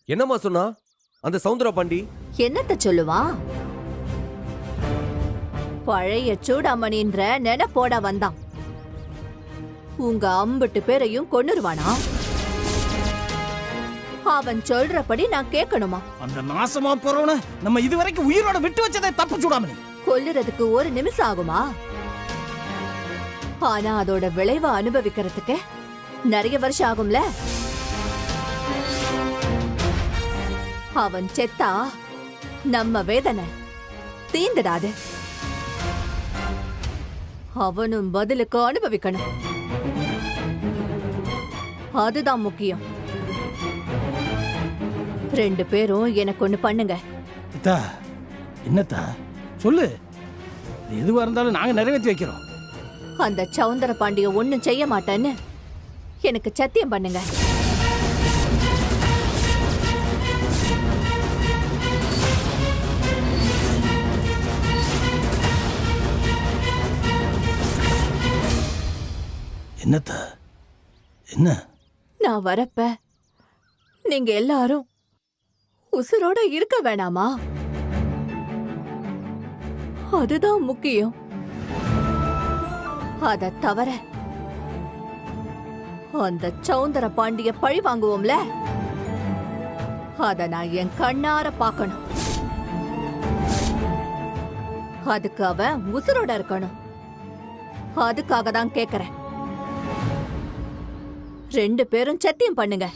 என்னம்மா சொன்னா அந்த சவுந்தர பாண்டி? என்னத்த சொல்லுவா? பழைய சூடாமணின்ற நினைப்போட வந்தான். உங்க 50 பேரையும் கொன்னுருவானா? அவன் சொல்றபடி நான் கேட்கணுமா? அந்த நாசமா போறவன நம்ம இதுவரைக்கும் உயிரோட விட்டு வச்சதை தப்பு சூடாமணி. கொல்லுறதுக்கு ஒரு நிமிஷம் ஆகுமா? ஆனா அதோட விளைவை அனுபவிக்கிறதுக்கு நிறைய வருஷம் ஆகும்ல. அவன் செத்தா நம்ம வேதனை தீந்துடாது. அவனும் பதிலுக்கு அனுபவிக்கணும். அதுதான் முக்கியம். 2 பேரும் எனக்கு ஒண்ணு பண்ணுங்க. என்னத்தா சொல்லு, எதுவா இருந்தாலும் நாங்க நிறைவேற்றி வைக்கிறோம். அந்த சவுந்தர பாண்டிய ஒண்ணும் செய்ய மாட்டேன்னு எனக்கு சத்தியம் பண்ணுங்க. என்னத்தா என்ன? நான் வரப்ப நீங்க எல்லாரும் உசுரோட இருக்க வேணாமா? அதுதான் முக்கியம். அத தவிர அந்த சவுந்தர பாண்டிய பழி வாங்குவோம்ல, அத நான் என் கண்ணார பார்க்கணும். அதுக்கு அவன் உசுரோட இருக்கணும். அதுக்காக தான் கேக்குறேன். 2 பேரும் சத்தியம் பண்ணுங்க.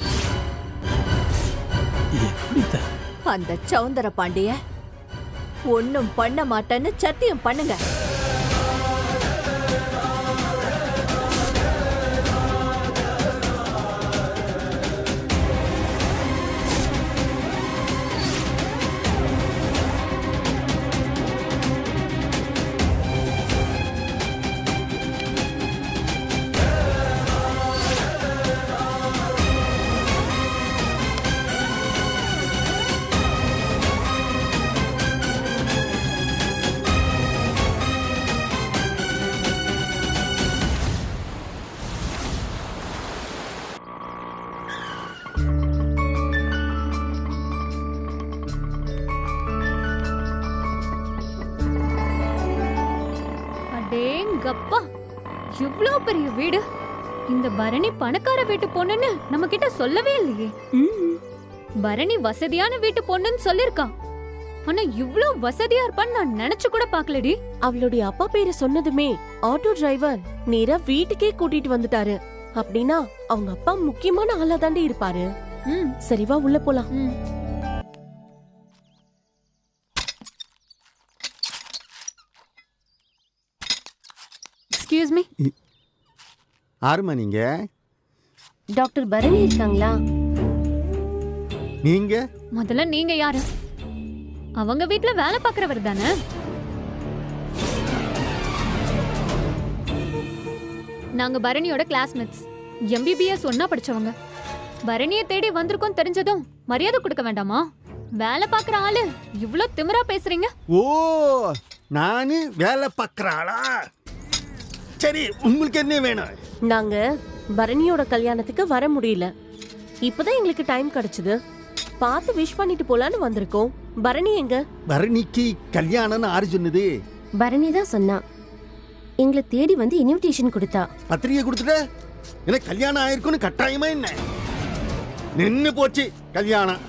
அந்த சவுந்தர பாண்டிய ஒன்னும் பண்ண மாட்டேன்னு சத்தியம் பண்ணுங்க. அப்பா, இவ்ளோ பெரிய வீடு. இந்த பரணி பணக்கார வீட்டு பொண்ணுன்னு நம்ம கிட்ட சொல்லவே இல்லையே. பரணி வசதியான வீட்டு பொண்ணுன்னு சொல்லிருக்கா. ஆனா இவ்ளோ வசதியா இருப்பான்னு நான் நினைச்சு கூட பாக்கலடி. அவளுடைய அப்பா பேரை சொன்னதுமே ஆட்டோ டிரைவர் நேரா வீட்டுக்கே கூட்டிட்டு வந்துட்டாரு. அப்படின்னா அவங்க அப்பா முக்கியமான ஆளா தாண்டி இருப்பாரு. சரிவா உள்ள போலாம். Excuse me. ஆறுமா நீங்க? டாக்டர் பரணி இருக்காங்களா? நீங்க முதல்ல நீங்க யாரு? அவங்க வீட்ல வேலை பார்க்கறவர் தானே? நாங்க பரணியோட கிளாஸ்மேட்ஸ். MBBS ஒன்னா படிச்சவங்க. பரணியை தேடி வந்திருக்கோம் தெரிஞ்சதும் மரியாதை கொடுக்க வேண்டாமா? வேலை பார்க்கற ஆளு இவ்ளோ திமிரா பேசுறீங்க? ஓ, நானு வேலை பார்க்கறாளா? சரி, உங்களுக்கு என்ன வேணும்? நாங்க பரணியோட கல்யாணத்துக்கு வர முடியல. இப்பதான் எங்களுக்கு டைம் கிடைச்சது. பார்த்து விஷ் பண்ணிட்டு போலான்னு வந்திருக்கோம். பரணி எங்க? பரணிக்கு கல்யாணம்னு ஆறு சொன்னது? பரணி தான் சொன்னா. எங்களை தேடி வந்து இன்விடேஷன் கொடுத்தா. பத்திரிகை கொடுத்துட்ட? எனக்கு கல்யாணம் ஆயிருக்குன்னு கட்டாயமா என்ன? நின்னு போச்சு கல்யாணம்.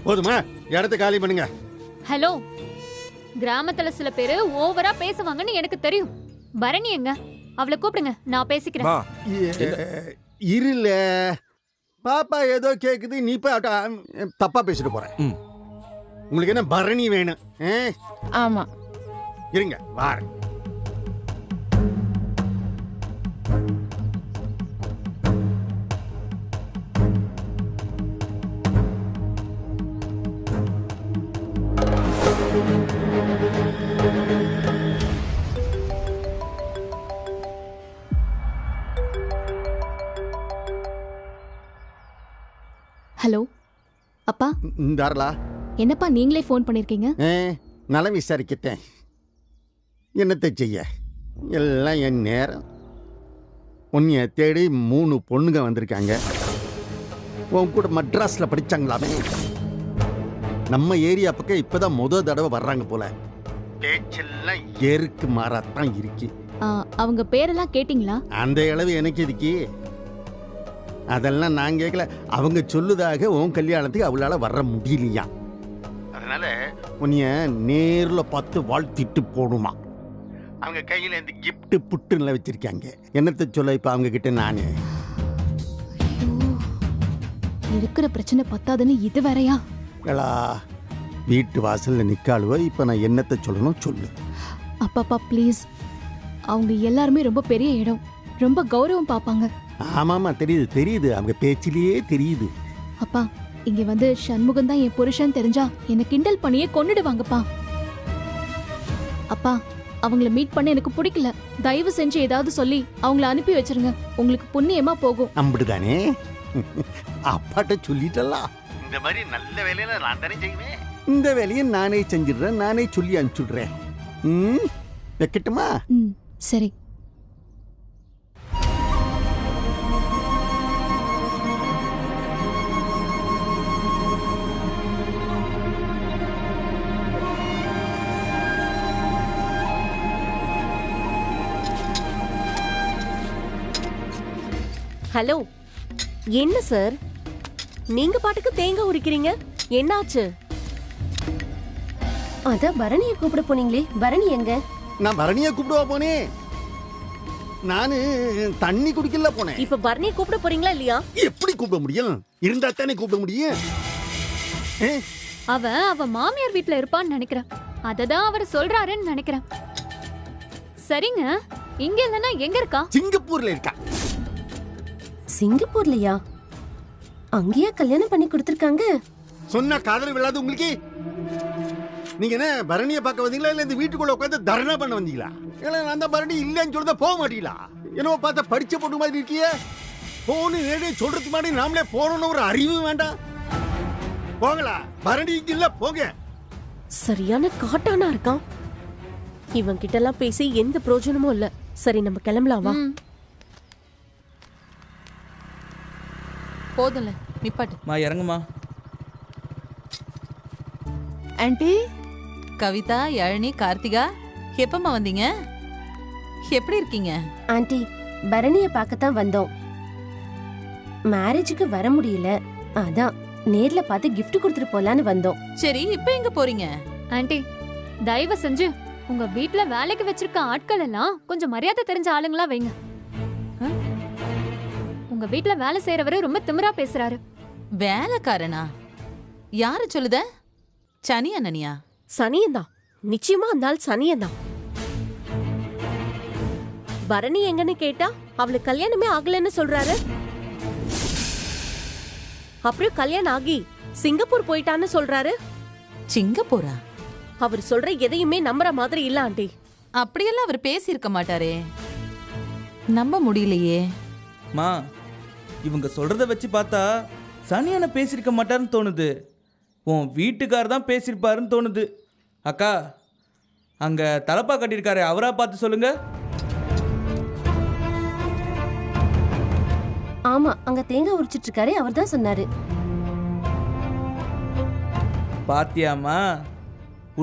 போதுமா? இடத்த காலி பண்ணுங்க. ஹலோ, கிராமத்துல சில பேரு ஓவரா பேசுவாங்கன்னு எனக்கு தெரியும். பரணி எங்க? அவளை கூப்பிடுங்க, நான் பேசிக்கிறேன். இருல பாப்பா ஏதோ கேக்குது, நீ தப்பா பேசிட்டு போற. உங்களுக்கு என்ன பரணி வேணும்? ஆமா, இருங்க வார. ஹலோ அப்பா. தாரலா, என்னப்பா நீங்களே ஃபோன் பண்ணிருக்கீங்க? நலம் விசாரிக்கத்தேன். என்னத்தை செய்ய, எல்லாம் என் நேரம். உன்னைய தேடி 3 பொண்ணுங்க வந்திருக்காங்க. உன் கூட மட்ராஸ்ல படிச்சாங்களாமே. நம்ம ஏரியா பக்கம் இப்பதான் தடவை வர்றாங்க போல. பேச்செல்லாம் ஏருக்கு மாறாத்தான் இருக்கு. அவங்க பேரெல்லாம் கேட்டிங்களா? அந்த அளவு எனக்கு இதுக்கு அதெல்லாம் நான் கேட்கல. அவங்க சொல்லுதாக உன் கல்யாணத்துக்கு அவளால வர முடியலையா, அதனால உன்னைய நேர்ல பார்த்து வாழ்த்திட்டு போடுமா. அவங்க கையில இந்த கிஃப்ட் புட்டுன்னு வச்சிருக்காங்க. என்னத்தை சொல்ல இப்ப அவங்க கிட்ட நானே இருக்கிற பிரச்சனை பத்தாதுன்னு இது வேறயா? வீட்டு வாசல்ல நிக்காளுவ. இப்ப நான் என்னத்தை சொல்லணும் சொல்லு. அப்பாப்பா ப்ளீஸ், அவங்க எல்லாருமே ரொம்ப பெரிய இடம், ரொம்ப கௌரவம் பாப்பாங்க. ஆமாமா தெரியுது தெரியுது, அவங்க பேச்சிலேயே தெரியுது. அப்பா இங்க வந்து சண்முகம் தான் என் புருஷன் தெரிஞ்சா என்ன கிண்டல் பண்ணியே கொன்னுடுவாங்கப்பா. அப்பா அவங்கள மீட் பண்ண எனக்கு பிடிக்கல. தயவு செஞ்சு ஏதாவது சொல்லி அவங்கள அனுப்பி வச்சிருங்க, உங்களுக்கு புண்ணியமா போகும். அம்பிடுதானே, அப்பாட்ட சொல்லிட்டலாம். இந்த மாதிரி நல்ல வேலையில நான் தானே செய்வேன். இந்த வேலையை நானே செஞ்சிடுறேன், நானே சொல்லி அனுப்பிச்சுடுறேன். வைக்கட்டுமா? சரி. ஹலோ, என்ன சார் நீங்க பாட்டுக்கு தேங்காய் உரிக்கிறீங்க, என்னாச்சு? அத பரணியை கூப்பிட போனீங்களே, பரணி எங்க? நான் பரணியை கூப்பிடுவா போனேன். நானு தண்ணி குடிக்கல போனேன். இப்ப பரணியை கூப்பிட போறீங்களா இல்லையா? எப்படி கூப்பிட முடியும்? இருந்தா தானே கூப்பிட முடியும். அவ மாமியார் வீட்ல இருப்பான்னு நினைக்கிறேன். அததான் அவர் சொல்றாருன்னு நினைக்கிறேன். சரிங்க, இங்க இல்லனா எங்க இருக்கா? சிங்கப்பூர்ல இருக்கா. சிங்கப்பூர்லயா? அங்கேயா கல்யாணம் பண்ணி கொடுத்திருக்காங்க? சொன்ன காதல் விழாது உங்களுக்கு. நீங்க என்ன பரணியை பார்க்க வந்தீங்களா இல்ல இந்த வீட்டுக்குள்ள உட்காந்து தர்ணா பண்ண வந்தீங்களா? இல்ல அந்த பரணி இல்லன்னு சொல்றத போக மாட்டீங்களா? என்னவோ பார்த்தா படிச்ச பொண்ணு மாதிரி இருக்கியே. போன்னு நேரே சொல்றதுக்கு மாதிரி நாமளே போறோம்னு ஒரு அறிவு வேண்டாம். போங்களா, பரணி இல்ல போங்க. சரியான காட்டானா இருக்கான். இவன் கிட்ட எல்லாம் பேசி எந்த பிரயோஜனமும் இல்ல. சரி நம்ம கிளம்பலாம் வா. போதும்ல நிப்பாட்டு. மா இறங்குமா. ஆண்டி, கவிதா, யாழினி, கார்த்திகா எப்பமா வந்தீங்க? எப்படி இருக்கீங்க? ஆண்டி பரணிய பார்க்கத்தான் வந்தோம். மேரேஜுக்கு வர முடியல, அதான் நேர்ல பார்த்து கிஃப்ட் கொடுத்துட்டு போலான்னு வந்தோம். சரி, இப்ப எங்க போறீங்க? ஆண்டி தயவு செஞ்சு உங்க வீட்ல வேலைக்கு வச்சிருக்க ஆட்கள் எல்லாம் கொஞ்சம் மரியாதை தெரிஞ்ச ஆளுங்களா வைங்க. உங்க வீட்ல வேலை செய்யறவரு ரொம்ப திமிரா பேசுறாரு. வேலைக்காரனா? யாரு சொல்லுத? சனி அண்ணனியா? சனியன்தான், நிச்சயமா அந்த ஆள் சனியன்தான். பரணி எங்கன்னு கேட்டா அவளுக்கு கல்யாணமே ஆகலன்னு சொல்றாரு. அப்புறம் கல்யாணம் ஆகி சிங்கப்பூர் போயிட்டான்னு சொல்றாரு. சிங்கப்பூரா? அவர் சொல்ற எதையுமே நம்புற மாதிரி இல்ல ஆண்டி. அப்படியெல்லாம் அவர் பேசி இருக்க மாட்டாரே, நம்ப முடியலையே. மா இவங்க சொல்றத வச்சு பார்த்தா சனியான பேசியிருக்க மாட்டாருன்னு தோணுது. உன் வீட்டுக்கார் தான் பேசியிருப்பாருன்னு தோணுது. அக்கா, அங்க தலப்பா கட்டியிருக்காரு, அவரா பார்த்து சொல்லுங்க. ஆமா, அங்க தேங்காய் உரிச்சிட்டு இருக்காரு, அவர் தான் சொன்னாரு. பாத்தியாமா,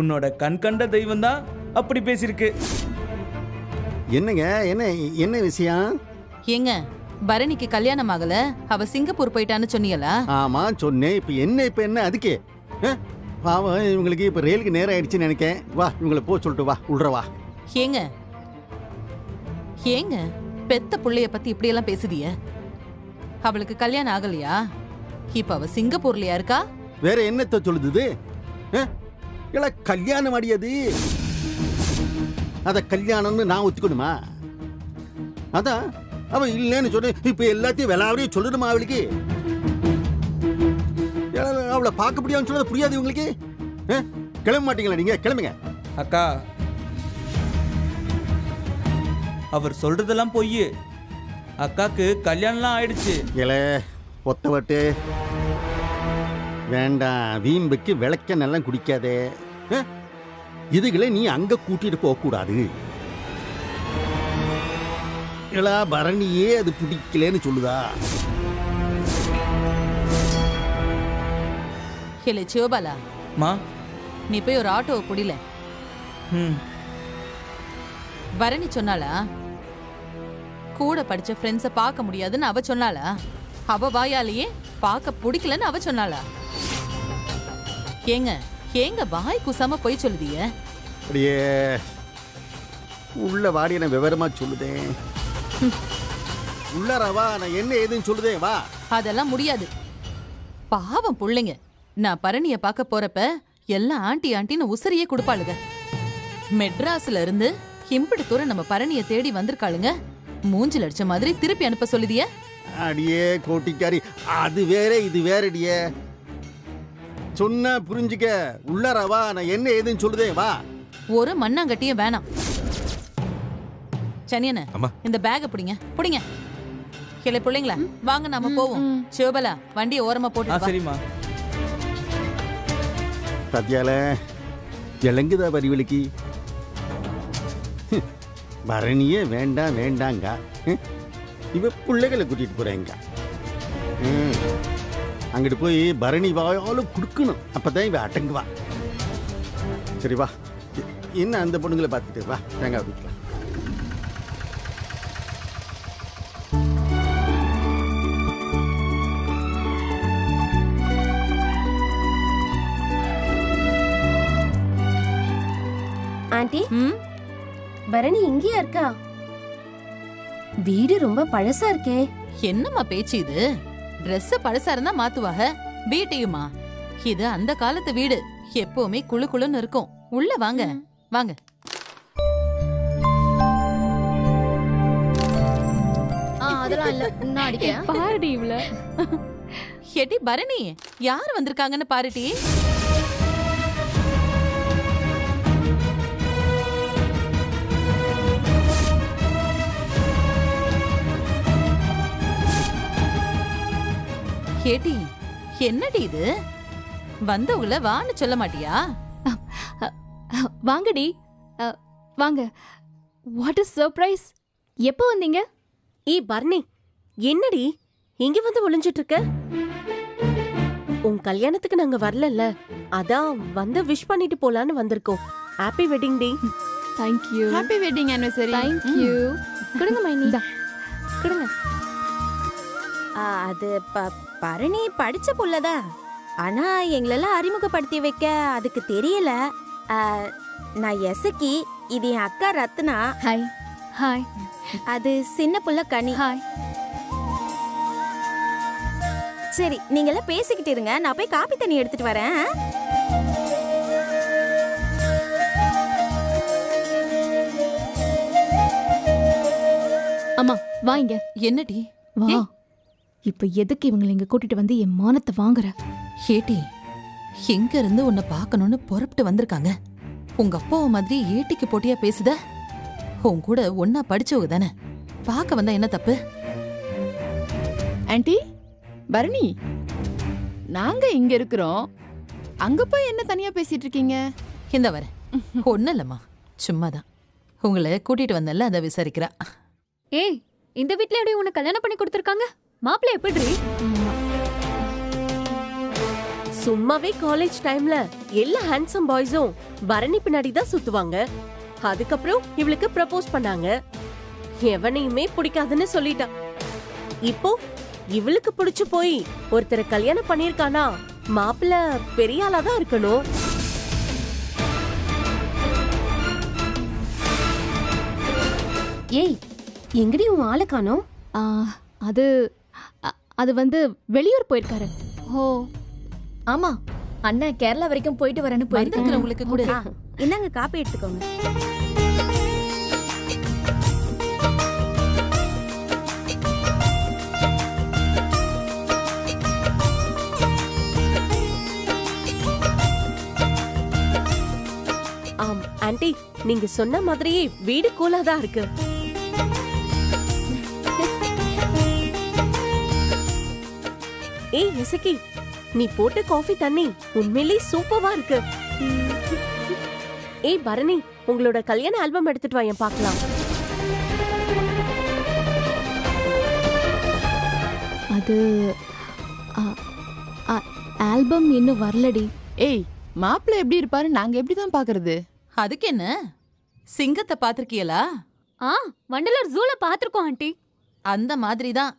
உன்னோட கண் கண்ட தெய்வம் தான் அப்படி பேசியிருக்கு. என்னங்க, என்ன என்ன விஷயம்? ஏங்க, பரணிக்கு கல்யாணம் ஆகல, அவ சிங்கப்பூர் போயிட்டான்னு சொன்னீங்களா? ஆமா சொன்னேன். இப்ப என்ன அதுக்கு? பாவம், இவங்களுக்கு இப்ப ரயிலுக்கு நேரம் ஆயிடுச்சுன்னு நினைக்கேன். வா, இவங்களை போ சொல்லிட்டு வா, உள்ற வா. ஏங்க ஏங்க பெத்த புள்ளைய பத்தி இப்படி எல்லாம் பேசுதிய? அவளுக்கு கல்யாணம் ஆகலையா? இப்ப அவ சிங்கப்பூர்லயா இருக்கா? வேற என்னத்த சொல்லுது? கல்யாணம் அடியது, அத கல்யாணம்னு நான் ஒத்துக்கணுமா? அதான் அவ இல்லன்னு சொன்ன. இப்ப எல்லாத்தையும் விளாவறியும் சொல்லணுமா அவளுக்கு? அவளை பார்க்க முடியாதுன்னு சொன்னது புரியாது இவங்களுக்கு. கிளம்ப மாட்டீங்களா நீங்க? கிளம்புங்க. அக்கா, அவர் சொல்றதெல்லாம் பொய். அக்காக்கு கல்யாணம்லாம் ஆயிடுச்சு. ஒத்தவட்டு வேண்டாம், வீம்புக்கு விளக்க நல்லா குடிக்காதே. இதுகளை நீ அங்க கூட்டிட்டு போக கூடாது. பரணியே அது பிடிக்கலன்னு சொல்லுதா? கேளு சிவபாலா, மா. நீ போய் ஒரு ஆட்டோவை புடில. ம். பரணி சொன்னாளா கூட படிச்ச ஃப்ரெண்ட்ஸை பார்க்க முடியாதுன்னு அவ சொன்னாளா? அவ வாயாலேயே பார்க்க பிடிக்கலன்னு அவ சொன்னாளா? ஏங்க ஏங்க வாய் குசாம போய் சொல்லுதிய? அப்படியே உள்ள வாடி நான் விவரமா சொல்லுதேன். உள்ளாரவா நான் என்ன ஏதுன்னு சொல்லுதேன் வா. அதெல்லாம் முடியாது. பாவம் புள்ளைங்க. நான் பரணிய பார்க்க போறப்ப எல்லாம் ஆண்டி ஆண்டின்னு உசரியே கொடுப்பாளுங்க. மெட்ராஸ்ல இருந்து இம்புடு தூரம் நம்ம பரணிய தேடி வந்திருக்காளுங்க. மூஞ்சில் அடிச்ச மாதிரி திருப்பி அனுப்ப சொல்லுதிய? அடியே கோட்டிக்காரி, அது வேற இது வேறடியே. சொன்னா புரிஞ்சுக்க. உள்ளாரவா நான் என்ன ஏதுன்னு சொல்லுதேன் வா. ஒரு மண்ணாங்கட்டியும் வேணாம். சனியன இந்த பேக புடிங்க புடிங்க. கிளை பிள்ளைங்களா வாங்க நாம போவோம். சிவபலா வண்டியை ஓரமா போட்டு. சரிம்மா. சத்யால இளங்குதா வரிவலிக்கு பரணியே வேண்டாம் வேண்டாங்க. இவ பிள்ளைகளை கூட்டிட்டு போறேங்க. அங்கிட்டு போய் பரணி வாயாலும் கொடுக்கணும். அப்பதான் இவ அடங்குவா. சரி வா, என்ன அந்த பொண்ணுங்களை பார்த்துட்டு வா தேங்காய் வீட்டுல. ஆண்டி, பரணி இங்கேயா இருக்கா? வீடு ரொம்ப பழசா இருக்கே. என்னம்மா பேச்சு இது? Dress பழசா இருந்தா மாத்துவாக, வீட்டையுமா? இது அந்த காலத்து வீடு, எப்பவுமே குளு குளுன்னு இருக்கும். உள்ள வாங்க வாங்க. அதெல்லாம் இல்ல, நான் அடிக்கிறேன். பாருடி இவள. ஏடி பரணி, யார் வந்திருக்காங்கன்னு பாருடி. கேட்டி, என்னடி இது? வந்தவங்கள வான்னு சொல்ல மாட்டியா? வாங்கடி, வாங்க. What is surprise? எப்போ வந்தீங்க? பர்னி, என்னடி இங்க வந்து ஒளிஞ்சிட்டு இருக்க? உன் கல்யாணத்துக்கு நாங்க வரலல்ல, அதான் வந்து விஷ் பண்ணிட்டு போலான்னு வந்திருக்கோம். Happy wedding day. Thank you. Happy wedding anniversary. Thank you. கொடுங்க மைனி. கொடுங்க. அது பரணி படிச்ச புள்ளதா, ஆனா எங்களெல்லாம் அறிமுகப்படுத்தி வைக்க அதுக்கு தெரியல. நான் எசக்கி, இது என் அக்கா ரத்னா. ஹாய். ஹாய். அது சின்ன புள்ள கனி. ஹாய். சரி, நீங்க எல்லாம் பேசிக்கிட்டு இருங்க, நான் போய் காப்பி தண்ணி எடுத்துட்டு வரேன். அம்மா வாங்க. என்னடி? வா. இப்ப எதுக்கு இவங்களை இங்க கூட்டிட்டு வந்து என் மானத்தை வாங்குற? ஏட்டி, எங்க இருந்து உன்னை பார்க்கணும்னு புறப்பட்டு வந்திருக்காங்க. உங்க அப்பாவை மாதிரி ஏட்டிக்கு போட்டியா பேசுத? உன் கூட ஒன்னா படிச்சவங்க தானே, பார்க்க வந்தா என்ன தப்பு? ஆண்டி, பரணி, நாங்க இங்க இருக்கிறோம், அங்க போய் என்ன தனியா பேசிட்டு இருக்கீங்க? இந்த வர ஒண்ணு இல்லம்மா, சும்மாதான். உங்களை கூட்டிட்டு வந்தல, அதை விசாரிக்கிறா. ஏய், இந்த வீட்ல எப்படி உன்னை கல்யாணம் பண்ணி கொடுத்திருக்காங்க? மாப்பிள்ளை எப்படி? சும்மாவே காலேஜ் டைம்ல எல்லா ஹேண்ட்ஸம் பாய்ஸும் பரணி பின்னாடி தான் சுத்துவாங்க. அதுக்கப்புறம் இவளுக்கு ப்ரப்போஸ் பண்ணாங்க. எவனையுமே பிடிக்காதுன்னு சொல்லிட்டா. இப்போ இவளுக்கு பிடிச்சு போய் ஒருத்தரை கல்யாணம் பண்ணிருக்கானா, மாப்பிள்ளை பெரிய ஆளா தான் இருக்கணும். ஏய், எங்கடி உன் ஆளை காணோம்? அது வந்து வெளியூர் போயிருக்காரு. ஓ ஆமா, அண்ணன் கேரளா வரைக்கும் போயிட்டு வரேன்னு போயிருக்காங்க. உங்களுக்கு கூட இந்தாங்க காப்பி எடுத்துக்கோங்க. ஆண்டி, நீங்க சொன்ன மாதிரியே வீடு கூலா தான் இருக்கு. ஏய் இசக்கி, நீ போட்ட காஃபி தண்ணி உண்மையிலேயே சூப்பரா இருக்கு. ஏய் பரணி, உங்களோட கல்யாண ஆல்பம் எடுத்துட்டு வாங்க பார்க்கலாம். அது ஆல்பம் இன்னும் வரலடி. ஏய், மாப்பிள்ளை எப்படி இருப்பாரு, நாங்க எப்படிதான் பாக்குறது? அதுக்கு என்ன, சிங்கத்தை பாத்திருக்கியலா? ஆ, வண்டலூர் ஜூல பாத்திருக்கோம் ஆண்டி. அந்த மாதிரி தான்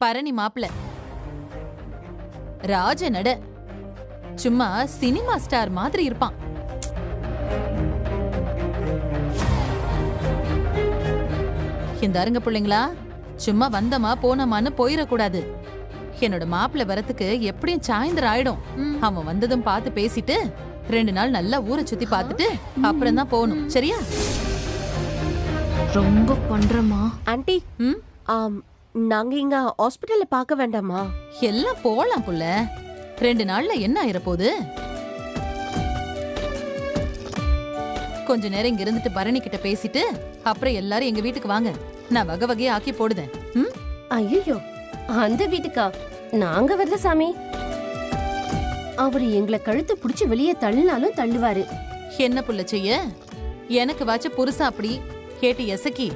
பரணி மாப்பிள்ளை. ராஜ நட, சும்மா சினிமா ஸ்டார் மாதிரி இருப்பான். இந்த அருங்க பிள்ளைங்களா, சும்மா வந்தமா போனமான்னு போயிடக்கூடாது. என்னோட மாப்பிள்ளை வரத்துக்கு எப்படியும் சாயந்தரம் ஆயிடும். அவன் வந்ததும் பார்த்து பேசிட்டு 2 நாள் நல்லா ஊரை சுத்தி பார்த்துட்டு அப்புறம் தான் போகணும். சரியா? ரொம்ப பண்றமா ஆண்டி. நாங்க இங்க ஹாஸ்பிடல்ல பார்க்க வேண்டாமா? எல்லாம் போலாம் புள்ள. 2 நாள்ல என்ன ஆயிரப்போகுது? கொஞ்ச நேரம் இங்க இருந்துட்டு பரணி கிட்ட பேசிட்டு அப்புறம் எல்லாரும் எங்க வீட்டுக்கு வாங்க. நான் வகை வகையா ஆக்கி போடுதேன். ஐயோ, அந்த வீட்டுக்கா? நாங்க வரல சாமி. அவரு எங்களை கழுத்து புடிச்சு வெளியே தள்ளினாலும் தள்ளுவாரு. என்ன புள்ள செய்ய? எனக்கு வாச்ச புருஷா அப்படி. கேட்டு எசக்கி,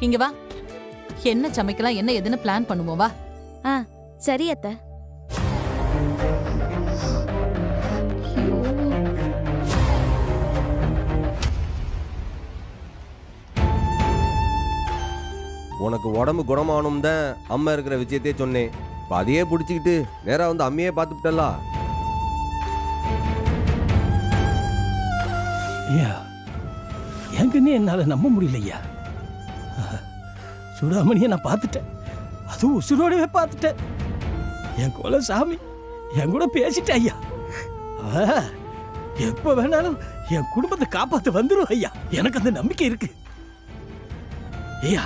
இங்க வா. என்ன சமைக்கலாம், என்ன எதுன்னு பிளான் பண்ணுவோம் வா. சரி அத்தை. உனக்கு உடம்பு குணமானும் தான் அம்மா இருக்கிற விஷயத்தையே சொன்னேன். இப்போ அதையே பிடிச்சிக்கிட்டு நேராக வந்து அம்மையே பார்த்துட்டல்லா. ஐயா, எங்கன்னு என்னால் நம்ப முடியலையா. சுடாமணியை நான் பார்த்துட்டேன், அதுவும் உசுரோடவே பார்த்துட்டேன். என் கோல சாமி என் கூட பேசிட்டேன் ஐயா. எப்போ வேணாலும் என் குடும்பத்தை காப்பாற்ற வந்துடும் ஐயா. எனக்கு அந்த நம்பிக்கை இருக்கு ஐயா.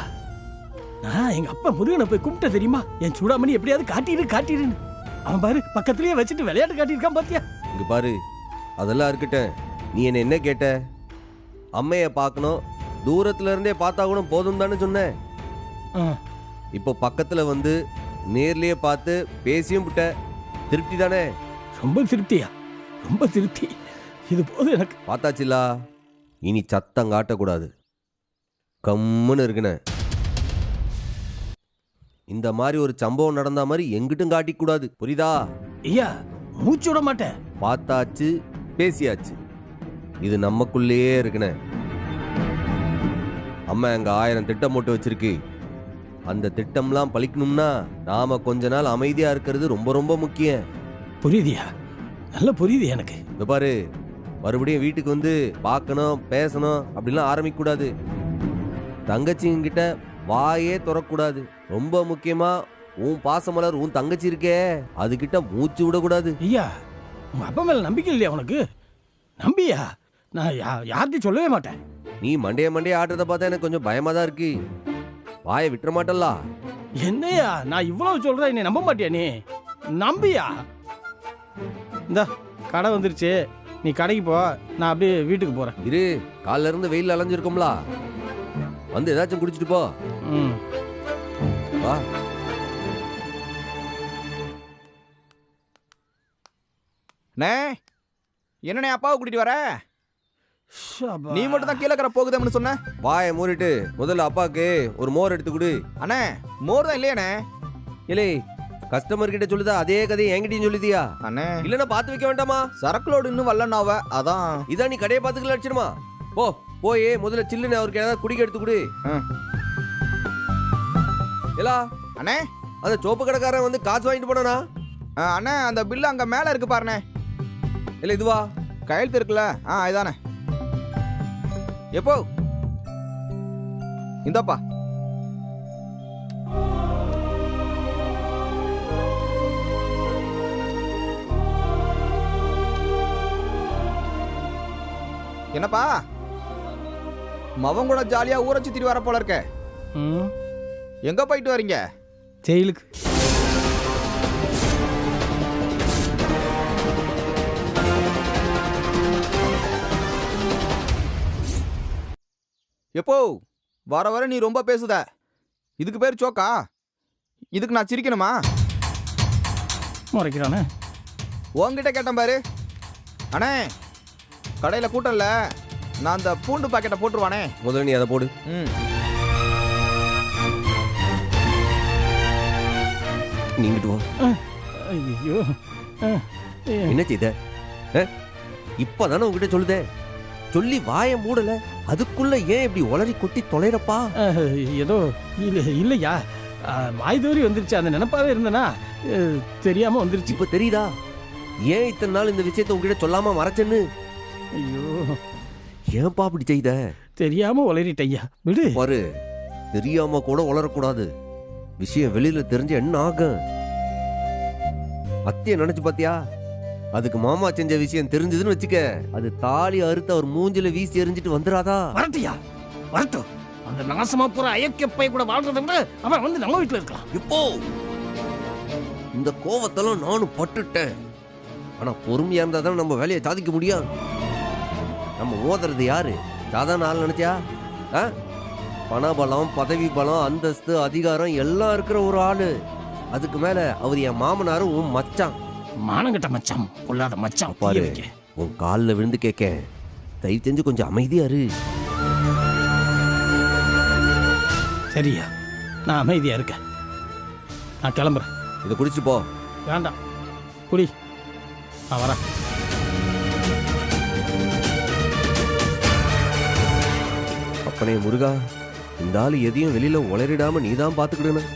நான் எங்க அப்பா முருகனை போய் கும்பிட்ட தெரியுமா? என் சூடாமணி எப்படியாவது காட்டிடுன்னு. அவன் பாரு பக்கத்திலேயே வச்சுட்டு விளையாட்டு காட்டியிருக்கான் பாத்தியா? இங்க பாரு, அதெல்லாம் இருக்கட்டும். நீ என்ன கேட்ட? அம்மைய பார்க்கணும், தூரத்துல இருந்தே பார்த்தா கூட போதும் தானே சொன்னேன். இப்போ பக்கத்துல வந்து நேர்லயே பார்த்து பேசியும் விட்ட. திருப்தி தானே? ரொம்ப திருப்தியா, ரொம்ப திருப்தி. இது போதும் எனக்கு. பார்த்தாச்சுலா, இனி சத்தம் காட்டக்கூடாது, கம்முன்னு இருக்குன. இந்த மாதிரி ஒரு சம்பவம் நடந்த மாதிரி எங்கிட்டும் காட்டிக்கூடாது, புரியுதா? ஐயா, மூச்சு விட மாட்டேன். பார்த்தாச்சு, பேசியாச்சு, இது நமக்குள்ளேயே இருக்குன. அம்மா எங்க 1000 திட்டம் போட்டு வச்சிருக்கு. அந்த திட்டம்லாம் பழிக்கணும்னா நாம கொஞ்ச நாள் அமைதியா இருக்கிறது ரொம்ப ரொம்ப முக்கியம். புரியுதியா? நல்ல புரியுது எனக்கு. இந்த பாரு, மறுபடியும் வீட்டுக்கு வந்து பார்க்கணும் பேசணும் அப்படிலாம் ஆரம்பிக்க கூடாது. தங்கச்சிங்கிட்ட வாயே திறக்கூடாது. ரொம்ப முக்கியமா உன் பாசமலர் உன் தங்கச்சி இருக்கே, அதுகிட்ட மூச்சு விடக்கூடாது. ஐயா, உங்க அப்பா மேல நம்பிக்கை இல்லையா உனக்கு? நம்பியா? நான் யார்கிட்டையும் சொல்லவே மாட்டேன். நீ மண்டைய ஆடுறத பார்த்தா எனக்கு கொஞ்சம் பயமா தான் இருக்கு. வாயை விட்டுற மாட்டல்லா. என்னையா நான் இவ்வளவு சொல்றேன், நீ நம்ப மாட்டியா? நீ நம்பியா? இந்த கடை வந்துருச்சு, நீ கடைக்கு போ, நான் அப்படியே வீட்டுக்கு போறேன். இரு, காலைல இருந்து வெயில் அலைஞ்சிருக்கோம்ல, வந்து ஏதாச்சும் குடிச்சிட்டு போ. வா. என்னண்ணே அப்பாவை கூட்டிட்டு வர? நீ மட்டும் தான் கீழே போகுதுன்னு சொன்ன. வாயை மூடிட்டு முதல்ல அப்பாவுக்கு ஒரு மோர் எடுத்து கொடு. அண்ணே, மோர் தான் இல்லையாண்ணே. இல்லை, கஸ்டமர் கிட்ட சொல்லுதா அதே கதையை என்கிட்டயும் சொல்லுதியா? அண்ணே, இல்லன்னா பார்த்து வைக்க வேண்டாமா? சரக்குலோடு இன்னும் வரலன்னாவ, அதான். இதான் நீ கடையை பார்த்துக்கல அடிச்சிடுமா? போ, போய் முதல்ல சில்லுன்னு அவருக்கு ஏதாவது குடிக்க எடுத்து கொடு. ஏலா அண்ணே, அந்த சோப்பு கடைக்காரன் வந்து காசு வாங்கிட்டு போனானா? அண்ணே, அந்த பில்லு அங்க மேல இருக்கு பாருண்ணே. இல்ல இதுவா? கையெழுத்து இருக்குல்ல, இதானே. எப்போ இந்தப்பா. என்னப்பா, மவன் கூட ஜாலியா ஊரை சுத்திட்டு வர போல இருக்க. எங்க போயிட்டு வரீங்க? ஜெயிலுக்கு. எப்போ வர வர நீ ரொம்ப பேசுத. இதுக்கு பேர் சோக்கா? இதுக்கு நான் சிரிக்கணுமா? முறைக்கிறானே. உங்ககிட்ட கேட்டேன் பாரு. அண்ணே, கடையில் கூட்டம் இல்லை, நான் அந்த பூண்டு பாக்கெட்டை போட்டுருவானே. முதல்ல நீ அதை போடு. நீங்கிட்டு வா. ஐயோ, என்ன செய்த? இப்பதானே உங்ககிட்ட சொல்லுதே, சொல்லி வாய மூடல, அதுக்குள்ள ஏன் இப்படி உளறி கொட்டி தொலைறப்பா? ஏதோ இல்லையா, வாய் தோறி வந்துருச்சு, அந்த நினைப்பாவே இருந்தனா தெரியாம வந்துருச்சு. இப்ப தெரியுதா ஏன் இத்தனை நாள் இந்த விஷயத்தை உங்ககிட்ட சொல்லாம மறைச்சேன்னு? ஐயோ, ஏன்பா அப்படி செய்த? தெரியாம உளறிட்டையா, விடு. பாரு, தெரியாம கூட உளரக்கூடாது. விஷயம் வெளியில தெரிஞ்ச என்ன ஆகும்? அத்தைய நினைச்சு பாத்தியா? அதுக்கு மாமா செஞ்ச விஷயம் தெரிஞ்சதுன்னு வச்சுக்க, அது தாலி அறுத்து அவர் மூஞ்சில வீசி எறிஞ்சிட்டு வந்துடாதா? வரட்டியா, வரட்டும். அந்த நாசமா போற அயக்கப்பை கூட வாழ்றதை விட அவன் வந்து நம்ம வீட்டுல இருக்கலாம். இப்போ இந்த கோவத்தெல்லாம் நானும் பட்டுட்டேன். ஆனா பொறுமையா இருந்தா தான் நம்ம வேலையை சாதிக்க முடியாது. நம்ம ஓதுறது யாரு? சாதாரண ஆள் நினைச்சியா? பணபலம், பதவி பலம், அந்தஸ்து, அதிகாரம் எல்லாம் இருக்கிற ஒரு ஆளு. அதுக்கு மேல அவர் என் மாமனாரும் உன் மச்சான். மானங்கட்ட மச்சான், பொல்லாத மச்சான். பாரு, உன் காலில் விழுந்து கேட்க, தயவு செஞ்சு கொஞ்சம் அமைதியா இரு. சரியா, நான் அமைதியா இருக்கேன். நான் கிளம்புறேன். இதை குடிச்சு போ. வேண்டாம், குடி. நான் வரேன். அப்பனே முருகா, இந்த ஆளு எதையும் வெளியில உளறிடாம நீதான் பாத்துக்கிடணும்.